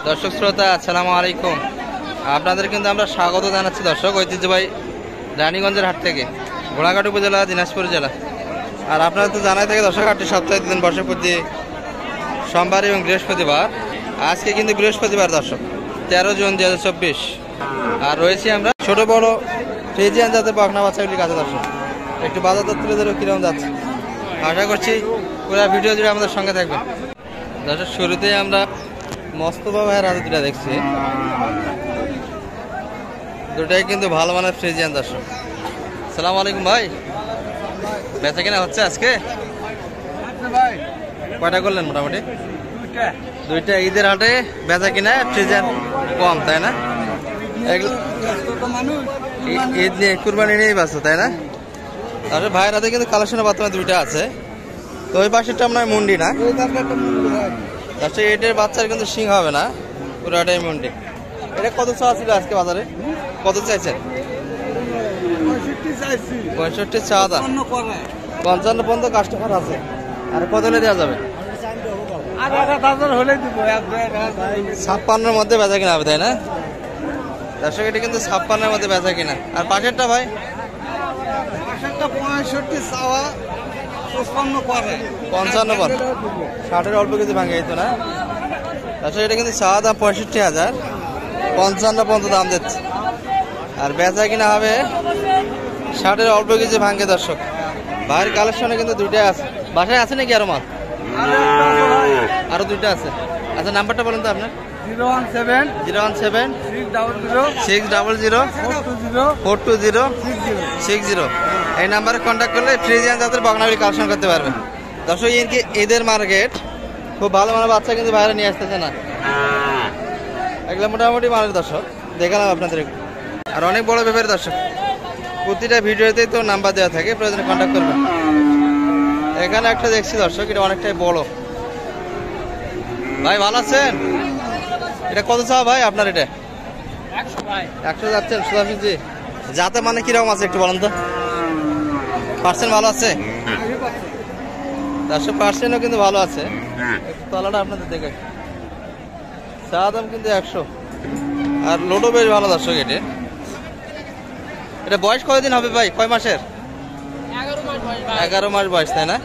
দর্শক শ্রোতা আসসালামু আলাইকুম। আপনাদের কিন্তু আমরা স্বাগত জানাচ্ছি দর্শক ঐতিহ্যবাহী রানীগঞ্জের হাট থেকে, ঘোড়াঘাট উপজেলা, দিনাজপুর জেলা। আর আপনারা তো জানাই থাকে দর্শক, হাটটি সপ্তাহে 2 দিন বসে, প্রতি সোমবার এবং বৃহস্পতিবার। আজকে কিন্তু বৃহস্পতিবার দর্শক, 13 জুন 2024। আর রয়েছি আমরা ছোট বড় ফ্রিজিয়ান জাতের বকনা বাচ্চাগুলির কাছে দর্শক। একটু বাজার দর তুলে ধরে কিরকম যাচ্ছে, আশা করছি পুরো ভিডিও জুড়ে আমাদের সঙ্গে থাকবেন দর্শক। শুরুতেই আমরা মোস্তফা ভাইয়ের হাতে দুটা দেখছি, দুটাই কিন্তু ভালো মানের ফ্রিজিয়ান দর্শক। আসসালামু আলাইকুম ভাই, বেচা কিনা হচ্ছে আজকে? কয়টা করলেন? মোটামুটি দুইটা। ঈদের হাটে বেচা কিনা ফ্রিজিয়ান কম, তাই না? ঈদ নিয়ে, কুরবানি নিয়েই ব্যস্ত, তাই না? তাহলে ভাইয়ের হাতে কিন্তু কালেকশনের বর্তমানে দুইটা আছে। তো ওই পাশেরটা আপনার মুন্ডি না? আচ্ছা, এটার বাচ্চার কিন্তু সিং হবে না, পুরাটাই মুন্ডি। এটা কত চাওয়া ছিল আজকে বাজারে? কত চাইছেন? 65 চাওয়া দাম। 55 পর্যন্ত কাস্টমার আছে। আর কত হলে দেওয়া যাবে? 56-র মধ্যে বেচা কিনা হবে, তাই না? দর্শক, এটা কিন্তু 56-র মধ্যে বেচা কিনা। আর পাশেরটা ভাই? 65 চাওয়া, 55 করে। 55 করে, 60-এর অল্প কিছু ভাঙে যেত না। দর্শক, এটা কিন্তু চাওয়া দাম 65,000, 55 পর্যন্ত দাম দিচ্ছে। আর বেচা কিনা হবে 60-এর অল্প কিছু ভাঙে দর্শক। ভাইয়ের কালেকশনে কিন্তু দুইটাই আছে। বাসায় আছে নাকি আরো মাল? আরো দুইটা আছে। আচ্ছা, নাম্বারটা বলেন তো আপনার। 017-600-420-60। এই নাম্বারে কন্ট্যাক্ট করলে ফ্রিজিয়ান জাতের বকনাগুলি কালেকশন করতে পারবেন দর্শক। ঈদের মার্কেট, খুব ভালো মানের বাচ্চা কিন্তু বাইরে নিয়ে আসতেছে না, এগুলো মোটামুটি মানের দর্শক। দেখালাম আপনাদের। আর অনেক বড় ব্যাপারে দর্শক, প্রতিটা ভিডিওতেই তো নাম্বার দেওয়া থাকে, প্রয়োজনে কন্ট্যাক্ট করবেন। এখানে একটা দেখছি দর্শক, এটা অনেকটাই বড়। ভাই ভালো আছেন? এটা কত চাওয়া ভাই আপনার? এটা 100 যাচ্ছেন সোজাসুজি। যাতে মানে কিরকম আছে একটু বলেন তো? পার্সেন্ট ভালো আছে? 100% কিন্তু ভালো আছে। একটু তলাটা আপনাদের দেখে। চা দাম কিন্তু 100। আর লোডও বেশ ভালো দর্শক। এটা বয়স কয়দিন হবে ভাই? কয় মাসের? 11 মাস বয়স, তাই না?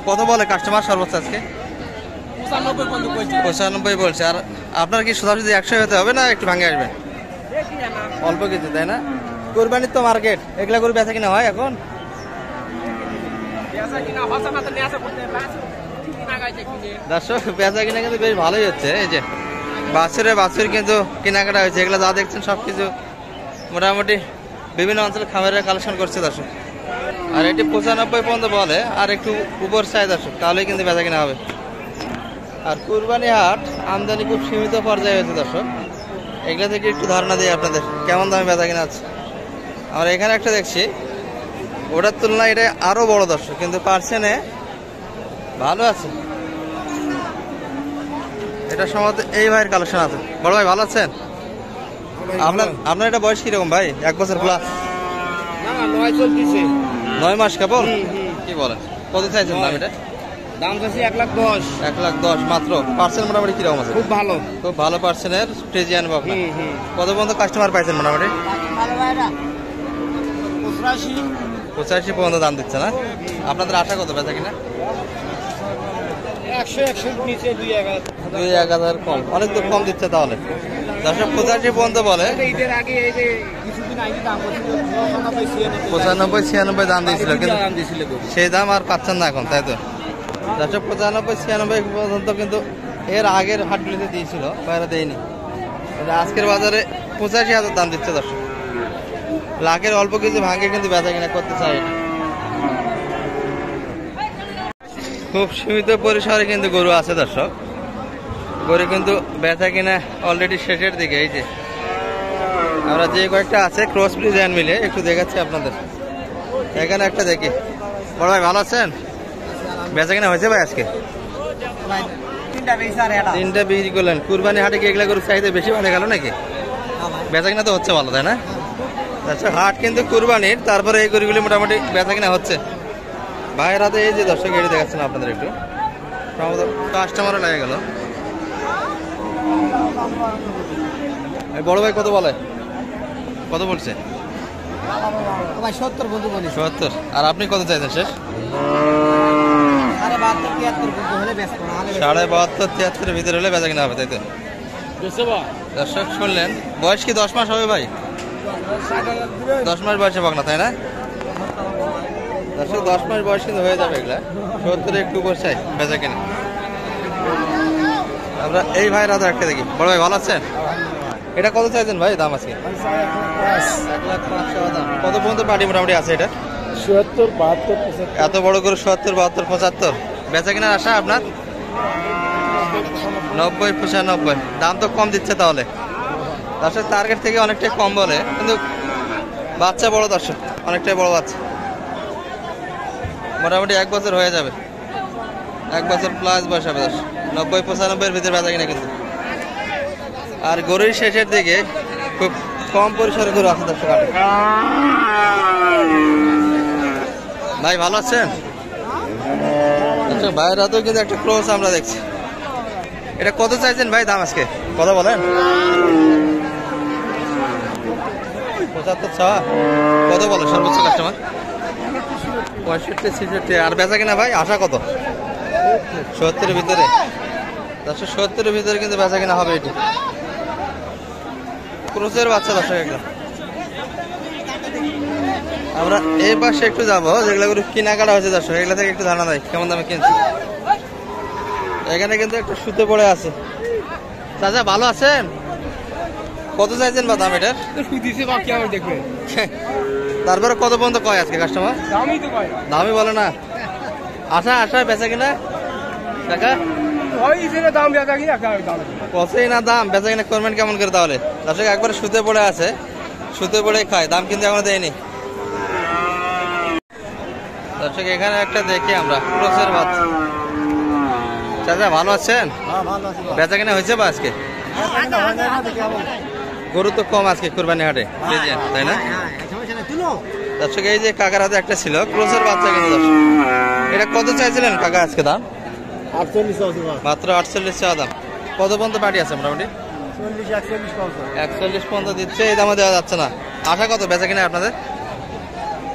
কত বলে কাস্টমার সর্বোচ্চ আজকে? 95 বলছে। আর আপনার কি সোজাসুজি 100 হতে হবে না একটু ভাঙে আসবে? অল্প কিছু, তাই না? কোরবানির তো মার্কেট, এগুলা করে বেচা কিনা হয় এখন? দর্শক, বেচা কিনা কিন্তু বেশ ভালোই হচ্ছে। এই যে বাছুর কিন্তু কেনাকাটা হয়েছে। এগুলো যা দেখছেন সবকিছু মোটামুটি বিভিন্ন অঞ্চলে খামারের কালেকশন করছে দর্শক। আর এটি 95 পর্যন্ত বলে, আর একটু উপর চাই দর্শক, তাহলেই কিন্তু বেচা কিনা হবে। আর কুরবানি হাট আমদানি খুব সীমিত পর্যায়ে হয়েছে দর্শক। এগুলো থেকে একটু ধারণা দিই আপনাদের কেমন দামে বেচা কিনা আছে। আমরা এখানে একটা দেখছি, ওটার তুলনায় এটা আরো বড় দর্শক, কিন্তু পার্সেন্টে ভালো আছে। এটা সম্ভবত এই ভাইয়ের কালেকশন আছে। বড় ভাই ভালো আছেন? আপনার এটা বয়স কিরকম ভাই? 1 বছর প্লাস? 9 মাস কেবল? কি বলেন, কত চাইছেন দাম? এটা দাম চাইছি 1,10,000। 1,10,000 মাত্র। পার্সেন্ট মোটামুটি কিরকম আছে? খুব ভালো, খুব ভালো পার্সেন্টের ফ্রিজিয়ান বকনা। কত পর্যন্ত কাস্টমার পাইছেন মোটামুটি? 85 পর্যন্ত দাম দিচ্ছে না? আপনাদের আশা কত বেচা কিনা? 100 নিচে 2-1,000 কম, অনেক তো কম দিচ্ছে তাহলে। 85 পর্যন্ত বলে। ঈদের আগে এই যে কিছুদিন আগে দাম বলছিল 95-96 দাম দিয়েছিল, কিন্তু সেই দাম আর পাচ্ছেন না এখন, তাই তো? 95-96 পর্যন্ত, কিন্তু এর আগের হাটগুলিতে দিয়েছিল, বাইরে দেয়নি। আজকের বাজারে 85,000 দাম দিচ্ছে দর্শক। লাখের অল্প কিছু ভাঙে কিন্তু বেচা কিনা করতে চাই। খুব সীমিত পরিসরে কিন্তু গরু আছে দর্শক। গরু কিন্তু বেচা কিনা অলরেডি শেষের দিকে। এই যে আমরা যে কয়েকটা আছে ক্রস ফ্রিজিয়ান মিলে একটু দেখাচ্ছি আপনাদের। এখানে একটা দেখি। বড় ভাই ভালো আছেন? বেচা কিনা হয়েছে ভাই আজকে? 3টা বিক্রি করলেন। কুরবানি হাটে কি এগুলা গরু চাইতে বেশি বাড়ে গেল নাকি? বেচা কিনা তো হচ্ছে ভালো, তাই না? আচ্ছা, হাট কিন্তু কুরবানির, তারপরে এই গরুগুলি মোটামুটি বেচা কিনা হচ্ছে। ভাইয়ের হাতে এই যে দর্শক এটি দেখাচ্ছেন আপনাদের, একটু কাস্টমারও লেগে গেল। এই বড় ভাই কত বলে? কত বলছে? ভাই 70 বন্ধু বলি। ৭০। আর আপনি কত চাইছেন শেষ? 72 73 বন্ধু হলে ব্যস্ত না হলে 72 73 ভিতরে হলে বেচা কিনা হবে, তাই তো? দর্শক শুনলেন, বয়স কি 10 মাস হবে ভাই? 10 মাস বয়সে বকনা, তাই না? দর্শক 10 মাস বয়স কিন্তু হয়ে যাবে এগুলা। 70 একটু উপর চাই বেচা কিনা। আমরা এই ভাইয়ের হাতে একটা দেখি। বড় ভাই ভালো আছেন? এটা কত চাইছেন ভাই দাম আজকে? 1,05,000 দাম। কত পর্যন্ত পার্টি মোটামুটি আছে এটা? 70 72 75 এত বড় করে 70 72 75 বেচা কিনার আশা আপনার? 90 95। দাম তো কম দিচ্ছে তাহলে। দর্শক টার্গেট থেকে অনেকটাই কম বলে, কিন্তু বাচ্চা বড় দর্শক, অনেকটাই বড় বাচ্চা। মোটামুটি 1 বছর হয়ে যাবে, 1 বছর প্লাস বয়স হবে দর্শক। 90 95 ভিতরে বেচা কিনা কিন্তু। আর গরুর শেষের দিকে খুব কম পরিসরে গরু আছে দর্শক হাটে। ভাই ভালো আছেন? আচ্ছা, ভাইয়ের হাতেও কিন্তু একটা ক্লোজ আমরা দেখছি। এটা কত চাইছেন ভাই দাম আজকে? কত বলেন? 75 চাওয়া। কত বলে সর্বোচ্চ কাস্টমার? 65 66। আর বেচা কিনা ভাই আশা কত? 70 ভিতরে। 70 ভিতরে কিন্তু বেচা কিনা হবে। এটি ক্রোসের বাচ্চা দর্শক একদম। আমরা এই পাশে একটু যাবো, যেগুলো করে কেনাকাটা হয়েছে দর্শক, এগুলো থেকে একটু ধারণা দেয় কেমন দামে কিনছি। এখানে কিন্তু একটা সুতো পড়ে আছে। চাচা ভালো আছেন? কত চাইছেন বা দাম এটার? তারপরে কত পর্যন্ত কয় আজকে কাস্টমার? দামই বলে না। আশা আশা বেচা কিনা টাকা কতই না দাম, বেচা কিনা করবেন কেমন করে তাহলে? দর্শক একবার সুতে পড়ে আছে, সুতে পড়ে খায়, দাম কিন্তু এখনো দেয়নি দর্শক। এখানে একটা দেখি আমরা ক্রোসের বাচ্চা। চাচা ভালো আছেন? বেচা কিনা হয়েছে বা আজকে? গরু তো কম আজকে কুরবানি হাটে, তাই না? দর্শক এই যে কাকার হাতে একটা ছিল ক্রোসের বাচ্চা, কিন্তু দর্শক এটা কত চাইছিলেন কাকা আজকে দাম? 48 মাত্র 48 চাওয়া দাম। কত পর্যন্ত পার্টি আছে মোটামুটি? 41 পর্যন্ত দিচ্ছে, এই দামে দেওয়া যাচ্ছে না। আশা কত বেচা কিনা আপনাদের?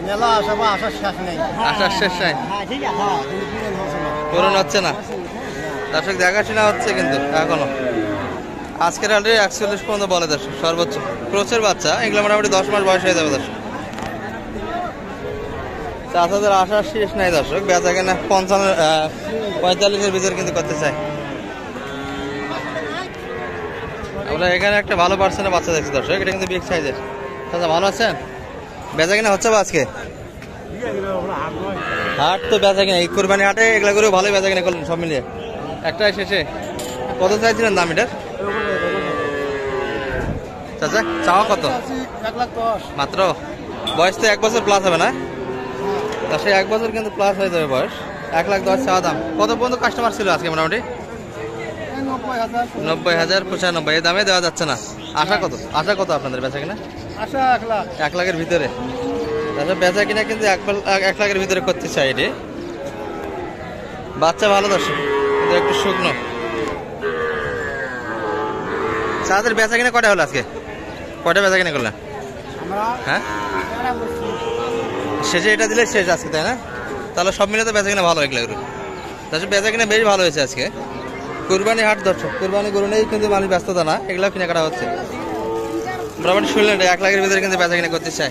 মেলা আশা বা আশা শেষ নেই। আশা শেষ নাই, পূরণ হচ্ছে না দর্শক। দেখাশোনা হচ্ছে কিন্তু এখনো। আজকের হাটে 41 পর্যন্ত বলে দর্শক সর্বোচ্চ। ক্রোসের বাচ্চা এগুলো মোটামুটি 10 মাস বয়স হয়ে যাবে দর্শক। চাচাদের আশা শেষ নাই দর্শক, বেচা কিনা 45-এর ভিতরে কিন্তু করতে চাই। আমরা এখানে একটা ভালো পার্সেন্টের বাচ্চা দেখছি দর্শক, এটা কিন্তু বিগ সাইজের। চাচা ভালো আছেন? বেচা কিনা হচ্ছে বা আজকে? হাট তো বেচা কিনা এই কুরবানি হাটে এগুলা করে ভালোই বেচা কিনা করলেন সব মিলিয়ে। একটাই শেষে কত চাইছিলেন দাম এটার? চাচা চাওয়া কত? 1,10,000 মাত্র। বয়স তো 1 বছর প্লাস হবে না? তা সেই 1 বছর কিন্তু প্লাস হয়ে যাবে বয়স। 1,10,000 চাওয়া দাম। কত পর্যন্ত কাস্টমার ছিল আজকে মোটামুটি? 90,000 95। এই দামে দেওয়া যাচ্ছে না। আশা কত? আশা কত আপনাদের বেচা কিনা? আশা 1 লাখ। 1 লাখের ভিতরে। তাহলে বেচা কিনা কিন্তু 1 লাখের ভিতরে করতে চাই। এটি বাচ্চা ভালো দর্শক, কিন্তু একটু শুকনো। তাদের বেচা কিনা কটা হলো আজকে? কটা বেচা কিনা করলেন? হ্যাঁ শেষে এটা দিলে শেষ আজকে, তাই না? তাহলে সব মিলে তো বেচা কিনা ভালো। 1 লাখ তাহলে বেচা কিনা বেশ ভালো হয়েছে আজকে। কুরবানি হাট দর্শক, কুরবানি গরু নেই কিন্তু মানুষ ব্যস্ততা না, এগুলো কেনাকাটা হচ্ছে। মোটামুটি শুনলেন 1 লাখের ভিতরে কিন্তু বেচা কিনা করতে চাই।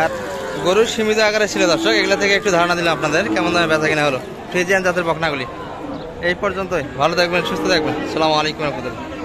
আর গরুর সীমিত আকারে ছিল দর্শক, এগুলো থেকে একটু ধারণা দিলাম আপনাদের কেমন দামে বেচা কিনা হলো। ফ্রিজিয়ান জাতের বকনাগুলি। এই পর্যন্তই। ভালো থাকবেন, সুস্থ থাকবেন। আসসালামু আলাইকুম রহমতুল্লাহ।